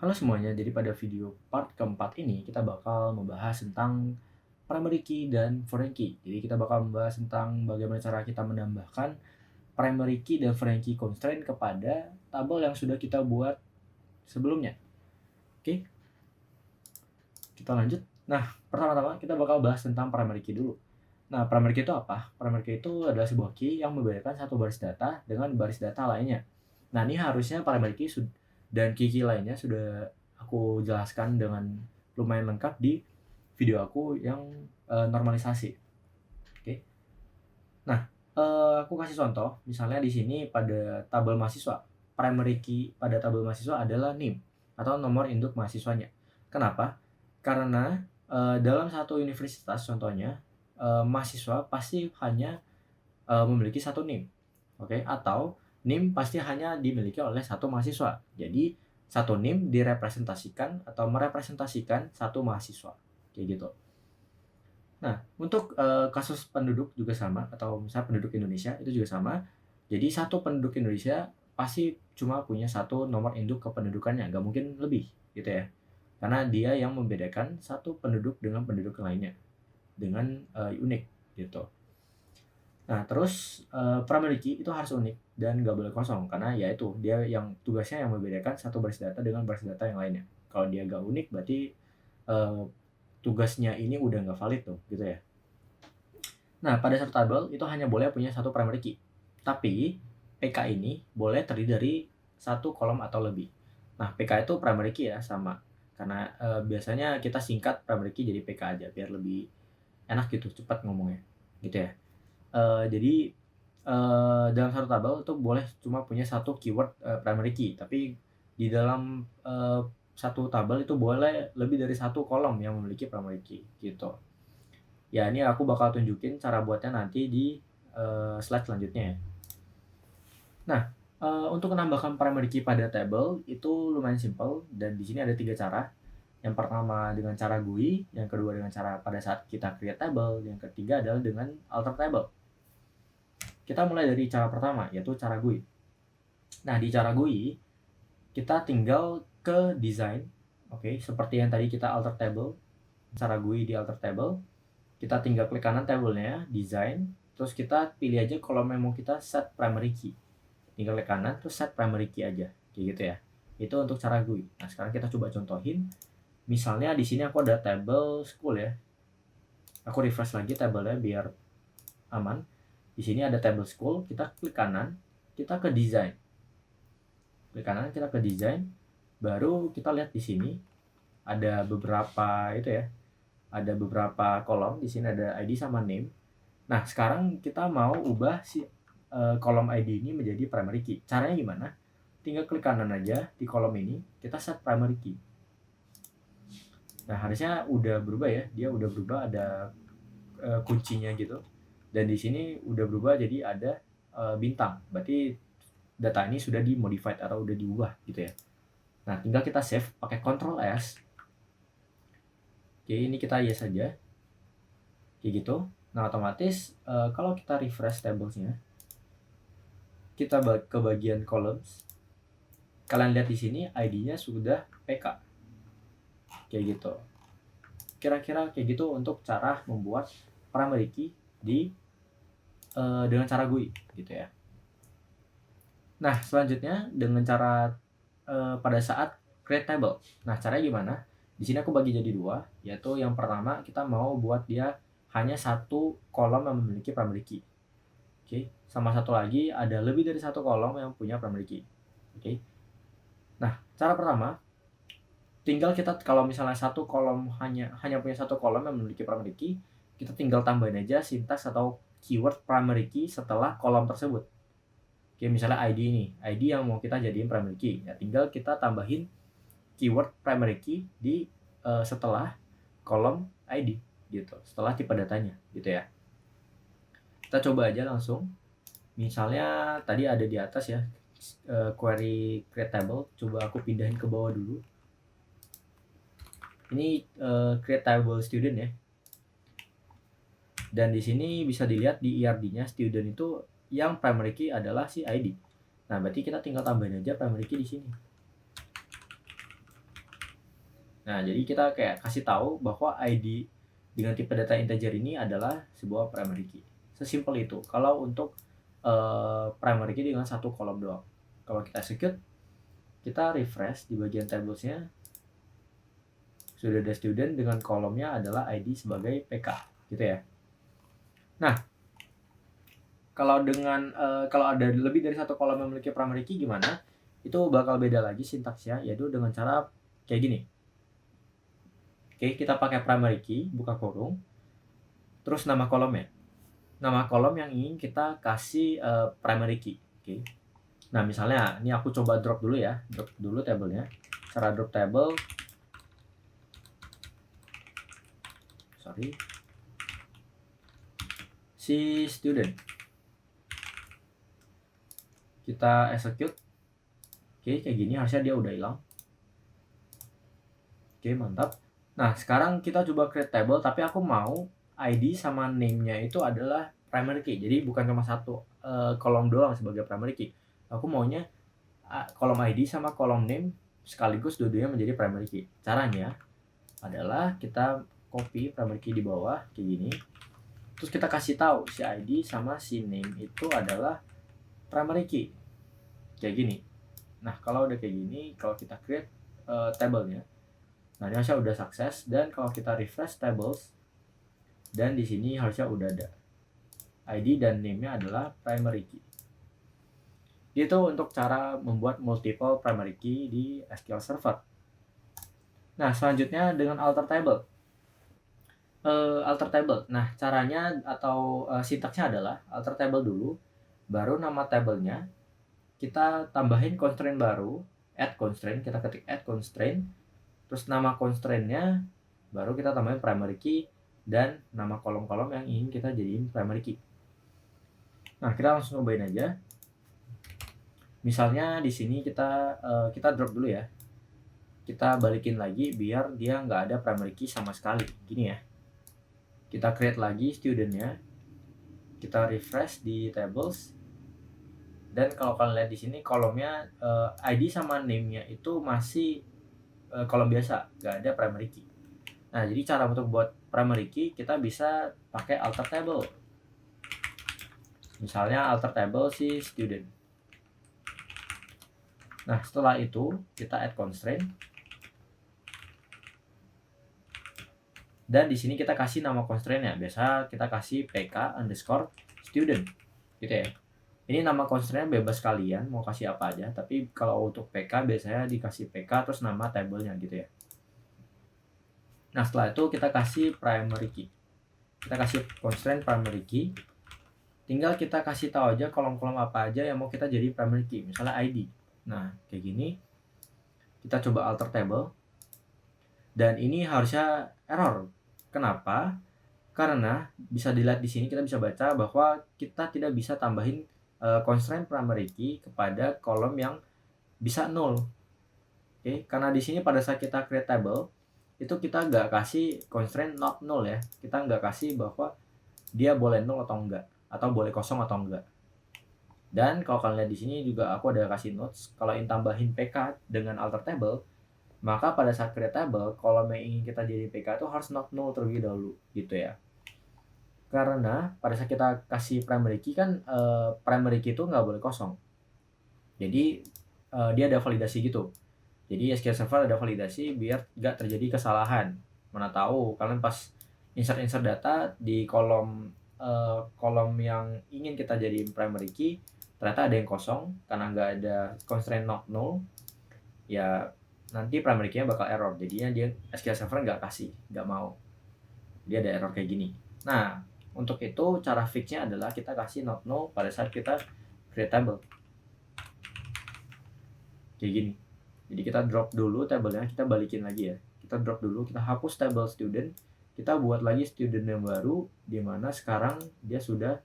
Halo semuanya, jadi pada video part keempat ini kita bakal membahas tentang primary key dan foreign key. Jadi kita bakal membahas tentang bagaimana cara kita menambahkan primary key dan foreign key constraint kepada tabel yang sudah kita buat sebelumnya. Oke, kita lanjut. Nah, pertama-tama kita bakal bahas tentang primary key dulu. Nah, primary key itu apa? Primary key itu adalah sebuah key yang membedakan satu baris data dengan baris data lainnya. Nah, ini harusnya primary key dan key lainnya sudah aku jelaskan dengan lumayan lengkap di video aku yang normalisasi. Oke. Nah, aku kasih contoh, misalnya di sini pada tabel mahasiswa, primary key pada tabel mahasiswa adalah NIM atau nomor induk mahasiswanya. Kenapa? Karena dalam satu universitas contohnya, mahasiswa pasti hanya memiliki satu NIM. Oke, atau NIM pasti hanya dimiliki oleh satu mahasiswa. Jadi satu NIM direpresentasikan atau merepresentasikan satu mahasiswa. Kayak gitu. Nah, untuk kasus penduduk juga sama, atau misalnya penduduk Indonesia itu juga sama. Jadi satu penduduk Indonesia pasti cuma punya satu nomor induk kependudukannya, nggak mungkin lebih gitu ya. Karena dia yang membedakan satu penduduk dengan penduduk lainnya dengan unik gitu. Nah, terus primary key itu harus unik dan nggak boleh kosong, karena ya itu dia yang tugasnya yang membedakan satu baris data dengan baris data yang lainnya. Kalau dia nggak unik berarti tugasnya ini udah nggak valid tuh gitu ya. Nah, pada satu tabel itu hanya boleh punya satu primary key, tapi PK ini boleh terdiri dari satu kolom atau lebih. Nah, PK itu primary key ya, sama, karena biasanya kita singkat primary key jadi PK aja biar lebih enak gitu, cepat ngomongnya gitu ya. Jadi dalam satu tabel itu boleh cuma punya satu keyword primary key, tapi di dalam satu tabel itu boleh lebih dari satu kolom yang memiliki primary key gitu. Ya, ini aku bakal tunjukin cara buatnya nanti di slide selanjutnya ya. Nah, untuk menambahkan primary key pada table itu lumayan simple, dan di sini ada 3 cara. Yang pertama dengan cara GUI, yang kedua dengan cara pada saat kita create table, yang ketiga adalah dengan alter table. Kita mulai dari cara pertama, yaitu cara GUI. Nah, di cara GUI kita tinggal ke design, oke, seperti yang tadi kita alter table, cara GUI di alter table, kita tinggal klik kanan tabelnya, design, terus kita pilih aja kolom yang mau kita set primary key. Tinggal klik kanan, terus set primary key aja, kayak gitu ya. Itu untuk cara GUI. Nah, sekarang kita coba contohin. Misalnya di sini aku ada table school ya. Aku refresh lagi tabelnya biar aman. Di sini ada table school, kita klik kanan, kita ke design. Klik kanan, kita ke design, baru kita lihat di sini ada beberapa itu ya. Ada beberapa kolom, di sini ada ID sama name. Nah, sekarang kita mau ubah si kolom ID ini menjadi primary key. Caranya gimana? Tinggal klik kanan aja di kolom ini, kita set primary key. Nah, harusnya udah berubah ya. Dia udah berubah, ada kuncinya gitu. Dan di sini udah berubah jadi ada bintang. Berarti data ini sudah dimodified atau udah diubah gitu ya. Nah, tinggal kita save pakai Ctrl S. Oke, ini kita yes saja. Kayak gitu. Nah, otomatis kalau kita refresh tablesnya, kita ke bagian columns. Kalian lihat di sini ID-nya sudah PK. Kayak gitu. Kira-kira kayak gitu untuk cara membuat primary key dengan cara GUI gitu ya. Nah, selanjutnya dengan cara pada saat create table. Nah, caranya gimana? Di sini aku bagi jadi 2, yaitu yang pertama kita mau buat dia hanya satu kolom yang memiliki primary key. Oke, sama satu lagi ada lebih dari satu kolom yang punya primary key. Oke. Nah, cara pertama tinggal kita, kalau misalnya satu kolom hanya punya satu kolom yang memiliki primary key, kita tinggal tambahin aja sintaks atau keyword primary key setelah kolom tersebut. Oke, misalnya ID ini, ID yang mau kita jadiin primary key, ya tinggal kita tambahin keyword primary key di setelah kolom ID gitu, setelah tipe datanya gitu ya. Kita coba aja langsung. Misalnya tadi ada di atas ya, query create table, coba aku pindahin ke bawah dulu. Ini create table student ya. Dan di sini bisa dilihat di IRD-nya student itu yang primary key adalah si ID. Nah, berarti kita tinggal tambahin aja primary key di sini. Nah, jadi kita kayak kasih tahu bahwa ID dengan tipe data integer ini adalah sebuah primary key. Sesimpel itu. Kalau untuk primary key dengan satu kolom doang. Kalau kita execute, kita refresh di bagian tablesnya, sudah ada student dengan kolomnya adalah ID sebagai PK, gitu ya. Nah, kalau ada lebih dari satu kolom yang memiliki primary key gimana? Itu bakal beda lagi sintaksnya, yaitu dengan cara kayak gini. Oke, kita pakai primary key, buka kurung, terus nama kolomnya. Nama kolom yang ingin kita kasih primary key. Oke. Nah, misalnya ini aku coba drop dulu ya. Drop dulu tabelnya. Cara drop table. Si student. Kita execute. Oke, kayak gini harusnya dia udah hilang. Oke, mantap. Nah, sekarang kita coba create table, tapi aku mau ID sama name-nya itu adalah primary key. Jadi bukan cuma satu kolom doang sebagai primary key. Aku maunya kolom ID sama kolom name sekaligus dua-duanya menjadi primary key. Caranya adalah kita copy primary key di bawah kayak gini. Terus kita kasih tahu si ID sama si name itu adalah primary key. Kayak gini. Nah, kalau udah kayak gini, kalau kita create table-nya, nah ini harusnya udah sukses. Dan kalau kita refresh tables, dan di sini harusnya udah ada ID dan name-nya adalah primary key. Itu untuk cara membuat multiple primary key di SQL Server. Nah, selanjutnya dengan alter table. Alter table. Nah, caranya atau sintaksnya adalah alter table dulu, baru nama tabelnya, kita tambahin constraint baru, add constraint, kita ketik add constraint, terus nama constraint-nya, baru kita tambahin primary key, dan nama kolom-kolom yang ingin kita jadiin primary key. Nah, kita langsung cobain aja. Misalnya di sini kita drop dulu ya. Kita balikin lagi biar dia nggak ada primary key sama sekali. Gini ya. Kita create lagi student-nya. Kita refresh di tables. Dan kalau kalian lihat di sini kolomnya ID sama name-nya itu masih kolom biasa, nggak ada primary key. Nah, jadi cara untuk buat primary key kita bisa pakai alter table. Misalnya alter table si student. Nah, setelah itu kita add constraint. Dan di sini kita kasih nama constraint-nya. Biasa kita kasih pk underscore student. Gitu ya. Ini nama constraint-nya bebas kalian mau kasih apa aja. Tapi kalau untuk pk biasanya dikasih pk terus nama table-nya gitu ya. Nah, setelah itu kita kasih primary key. Kita kasih constraint primary key. Tinggal kita kasih tahu aja kolom-kolom apa aja yang mau kita jadi primary key. Misalnya ID. Nah, kayak gini. Kita coba alter table. Dan ini harusnya error. Kenapa? Karena bisa dilihat di sini, kita bisa baca bahwa kita tidak bisa tambahin constraint primary key kepada kolom yang bisa null. Oke, karena di sini pada saat kita create table, itu kita nggak kasih constraint not null ya. Kita nggak kasih bahwa dia boleh null atau enggak, atau boleh kosong atau enggak. Dan kalau kalian lihat di sini juga aku ada kasih notes, kalau ingin tambahin PK dengan alter table, maka pada saat create table, kolom yang ingin kita jadi PK itu harus not null terlebih dahulu, gitu ya. Karena pada saat kita kasih primary key kan, primary key itu nggak boleh kosong. Jadi dia ada validasi gitu. Jadi SQL Server ada validasi biar nggak terjadi kesalahan. Mana tahu kalian pas insert data di kolom yang ingin kita jadiin primary key, ternyata ada yang kosong karena nggak ada constraint not null, ya nanti primary key-nya bakal error. Jadinya dia SQL Server nggak mau. Dia ada error kayak gini. Nah, untuk itu cara fix-nya adalah kita kasih not null pada saat kita create table. Kayak gini. Jadi kita drop dulu tabelnya, kita balikin lagi ya. Kita drop dulu, kita hapus table student, kita buat lagi student yang baru, di mana sekarang dia sudah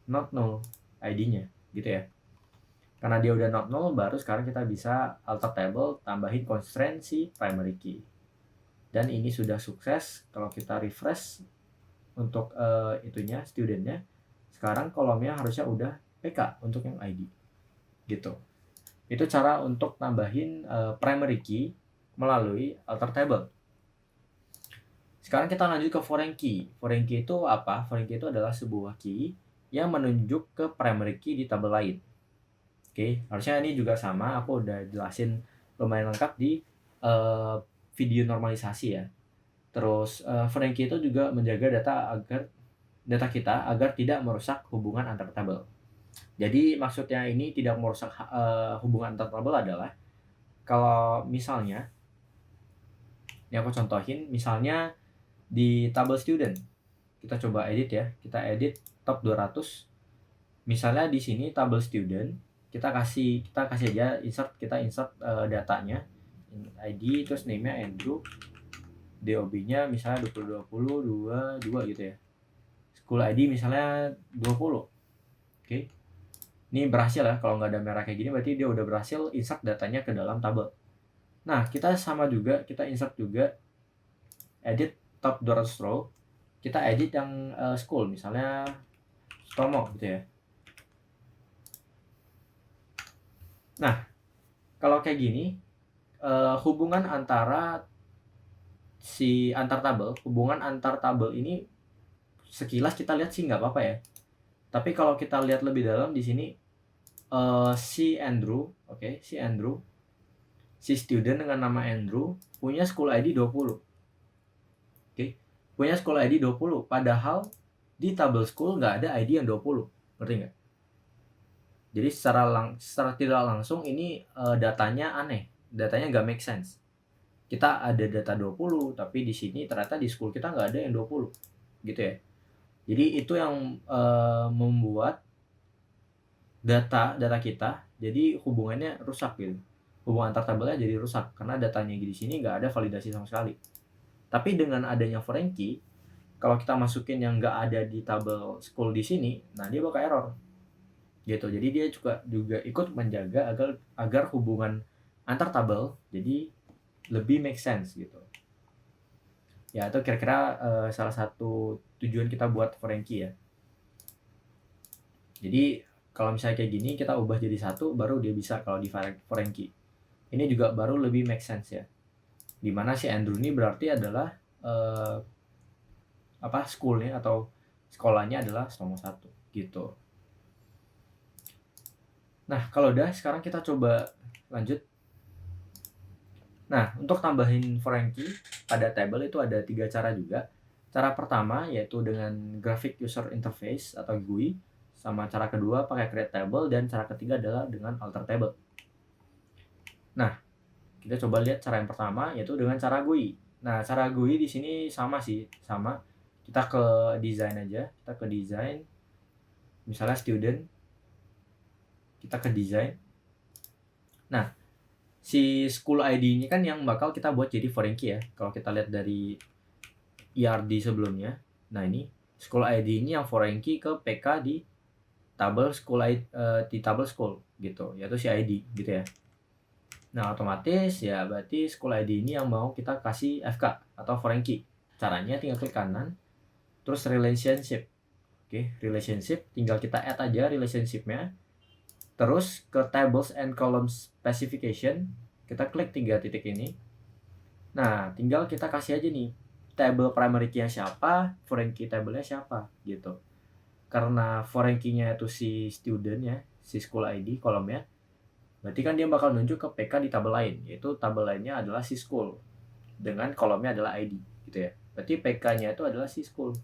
not null ID-nya, gitu ya. Karena dia udah not null, baru sekarang kita bisa alter table, tambahin constraint si primary key. Dan ini sudah sukses. Kalau kita refresh untuk itunya, studentnya, sekarang kolomnya harusnya udah PK untuk yang ID, gitu. Itu cara untuk nambahin primary key melalui alter table. Sekarang kita lanjut ke foreign key. Foreign key itu apa? Foreign key itu adalah sebuah key yang menunjuk ke primary key di tabel lain. Oke, harusnya ini juga sama. Aku udah jelasin lumayan lengkap di video normalisasi ya. Terus foreign key itu juga menjaga data kita agar tidak merusak hubungan antar tabel. Jadi maksudnya ini tidak merusak hubungan antar tabel adalah kalau misalnya, ini aku contohin, misalnya di tabel student, kita coba edit ya, kita edit top 200. Misalnya di sini tabel student, kita kasih aja kita insert datanya, ID, terus name-nya Andrew, DOB-nya misalnya 2020 22 gitu ya. School ID misalnya 20. Oke. Ini berhasil ya, kalau nggak ada merah kayak gini berarti dia udah berhasil insert datanya ke dalam tabel. Nah, kita sama juga, kita insert juga edit top 200 row, kita edit yang school, misalnya Tomo gitu ya. Nah, kalau kayak gini, hubungan antara hubungan antar tabel ini sekilas kita lihat sih nggak apa-apa ya. Tapi kalau kita lihat lebih dalam di sini, si Andrew, si student dengan nama Andrew punya school ID 20. Punya school ID 20, padahal di tabel school nggak ada ID yang 20. Ngerti nggak? Jadi secara tidak langsung ini datanya aneh. Datanya nggak make sense. Kita ada data 20, tapi di sini ternyata di school kita nggak ada yang 20. Gitu ya. Jadi itu yang membuat data kita jadi hubungannya rusak gitu. Hubungan antar tabelnya jadi rusak karena datanya di sini nggak ada validasi sama sekali. Tapi dengan adanya foreign key, kalau kita masukin yang nggak ada di tabel school di sini, nah dia bakal error gitu. Jadi dia juga ikut menjaga agar hubungan antar tabel jadi lebih make sense gitu ya. Itu kira-kira salah satu tujuan kita buat foreign key ya. Jadi kalau misalnya kayak gini kita ubah jadi satu, baru dia bisa kalau di foreign key. Ini juga baru lebih make sense ya. Dimana si Andrew ini berarti adalah schoolnya atau sekolahnya adalah nomor 1 gitu. Nah, kalau udah, sekarang kita coba lanjut. Nah, untuk tambahin foreign key pada table itu ada 3 cara juga. Cara pertama yaitu dengan graphic user interface atau GUI. Sama cara kedua pakai create table, dan cara ketiga adalah dengan alter table. Nah, kita coba lihat cara yang pertama yaitu dengan cara GUI. Nah, cara GUI di sini sama. Kita ke design aja, kita ke design. Misalnya student, kita ke design. Nah, si school ID ini kan yang bakal kita buat jadi foreign key ya. Kalau kita lihat dari ERD sebelumnya. Nah, ini school ID ini yang foreign key ke PK di tabel school gitu, yaitu si ID gitu ya. Nah, otomatis ya berarti school ID ini yang mau kita kasih FK atau foreign key. Caranya tinggal klik kanan, terus relationship. Relationship, tinggal kita add aja relationship-nya. Terus ke tables and columns specification, kita klik 3 titik ini. Nah, tinggal kita kasih aja nih table primary key-nya siapa, foreign key table-nya siapa gitu. Karena foreign key-nya itu si student ya, si school ID kolomnya, berarti kan dia bakal nunjuk ke PK di tabel lain, yaitu tabel lainnya adalah si school dengan kolomnya adalah ID gitu ya. Berarti PK-nya itu adalah si school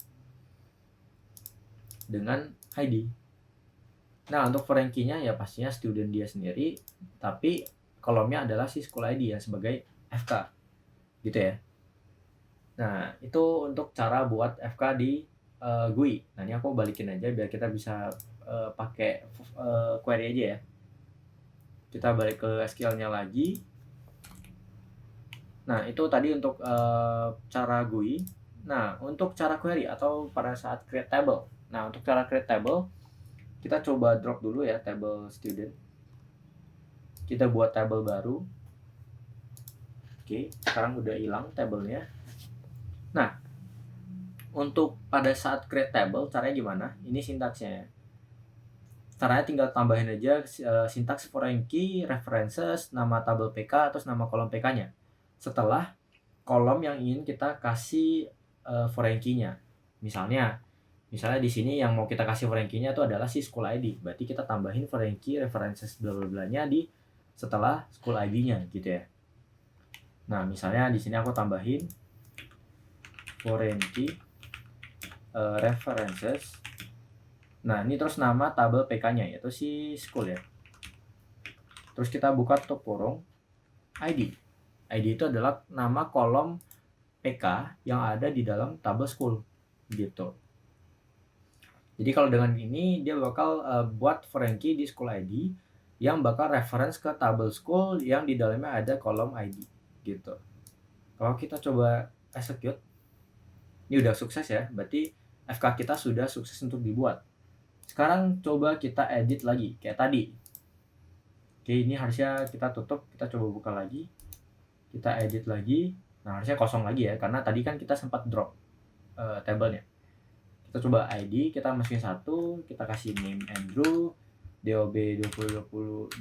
dengan ID. Nah, untuk foreign key-nya ya pastinya student dia sendiri, tapi kolomnya adalah si school ID ya sebagai FK gitu ya. Nah, itu untuk cara buat FK di GUI. Nah, ini aku balikin aja biar kita bisa pakai query aja ya. Kita balik ke SQL-nya lagi. Nah, itu tadi untuk cara GUI. Nah, untuk cara query atau pada saat create table. Nah, untuk cara create table, kita coba drop dulu ya table student. Kita buat table baru. Oke, sekarang udah hilang tabelnya. Nah, untuk pada saat create table caranya gimana? Ini sintaksnya ya. Caranya tinggal tambahin aja sintaks foreign key, references, nama tabel PK, terus nama kolom PK-nya. Setelah kolom yang ingin kita kasih foreign key-nya. Misalnya di sini yang mau kita kasih foreign key-nya itu adalah si school ID. Berarti kita tambahin foreign key, references, bla bla bla-nya di setelah school ID-nya gitu ya. Nah, misalnya di sini aku tambahin foreign key, references. Nah, ini terus nama tabel PK-nya yaitu si school ya. Terus kita buka tutup kurung ID. ID itu adalah nama kolom PK yang ada di dalam tabel school gitu. Jadi kalau dengan ini dia bakal buat foreign key di school ID yang bakal reference ke tabel school yang di dalamnya ada kolom ID gitu. Kalau kita coba execute, ini udah sukses ya, berarti FK kita sudah sukses untuk dibuat. Sekarang coba kita edit lagi kayak tadi. Oke, ini harusnya kita tutup, kita coba buka lagi, kita edit lagi. Nah, harusnya kosong lagi ya, karena tadi kan kita sempat drop tabelnya. Kita coba ID, kita masukin 1, kita kasih name Andrew, DOB 202022.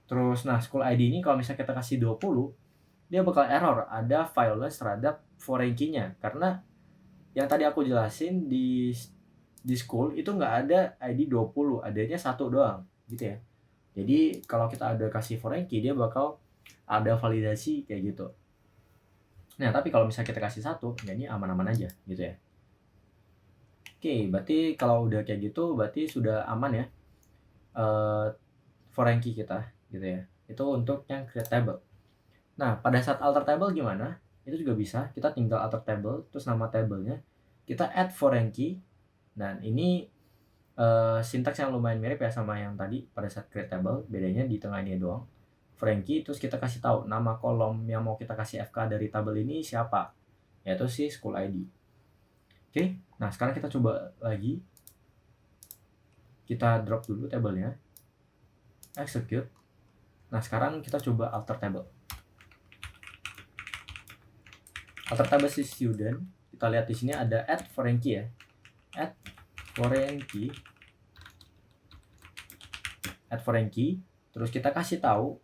Terus nah school ID ini kalau misalnya kita kasih 20, dia bakal error, ada violence terhadap foreign key-nya. Karena yang tadi aku jelasin di school itu nggak ada ID 20, adanya 1 doang gitu ya. Jadi kalau kita ada kasih foreign key, dia bakal ada validasi kayak gitu. Nah, tapi kalau misalnya kita kasih 1, ya ini aman-aman aja gitu ya. Oke, berarti kalau udah kayak gitu, berarti sudah aman ya foreign key kita gitu ya. Itu untuk yang create table. Nah, pada saat alter table gimana? Itu juga bisa, kita tinggal alter table, terus nama tabelnya, kita add foreign key. Dan ini sintaks yang lumayan mirip ya sama yang tadi pada saat create table, bedanya di tengah ini doang. Foreign key, terus kita kasih tahu nama kolom yang mau kita kasih FK dari tabel ini siapa, yaitu si school ID. Oke, nah sekarang kita coba lagi, kita drop dulu tabelnya, execute. Nah sekarang kita coba alter table. Alter table si student, kita lihat di sini ada add foreign key ya, add foreign key. Terus kita kasih tahu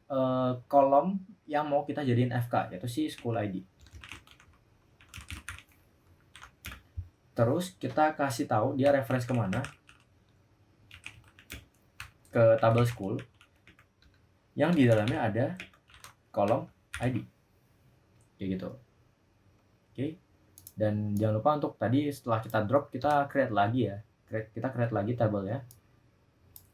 kolom yang mau kita jadiin FK, yaitu si school ID. Terus kita kasih tahu dia reference kemana, ke tabel school yang di dalamnya ada kolom ID kayak gitu. Oke. Dan jangan lupa untuk tadi setelah kita drop, kita create lagi ya, kita create lagi tabel ya.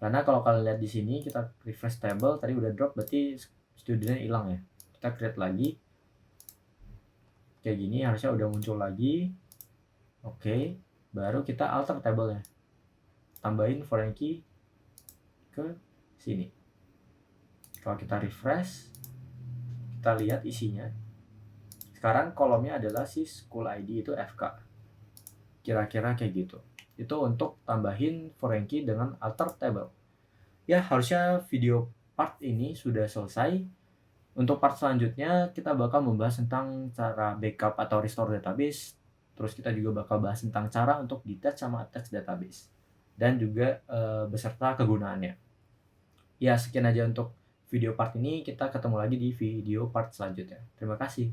Karena kalau kalian lihat di sini kita refresh table, tadi udah drop, berarti studentnya hilang ya. Kita create lagi kayak gini, harusnya udah muncul lagi. Oke, baru kita alter table ya, tambahin foreign key ke sini. Kalau kita refresh, kita lihat isinya. Sekarang kolomnya adalah si school ID itu FK. Kira-kira kayak gitu. Itu untuk tambahin foreign key dengan alter table. Ya, harusnya video part ini sudah selesai. Untuk part selanjutnya kita bakal membahas tentang cara backup atau restore database. Terus kita juga bakal bahas tentang cara untuk detach sama attach database. Dan juga beserta kegunaannya. Ya, sekian aja untuk video part ini. Kita ketemu lagi di video part selanjutnya. Terima kasih.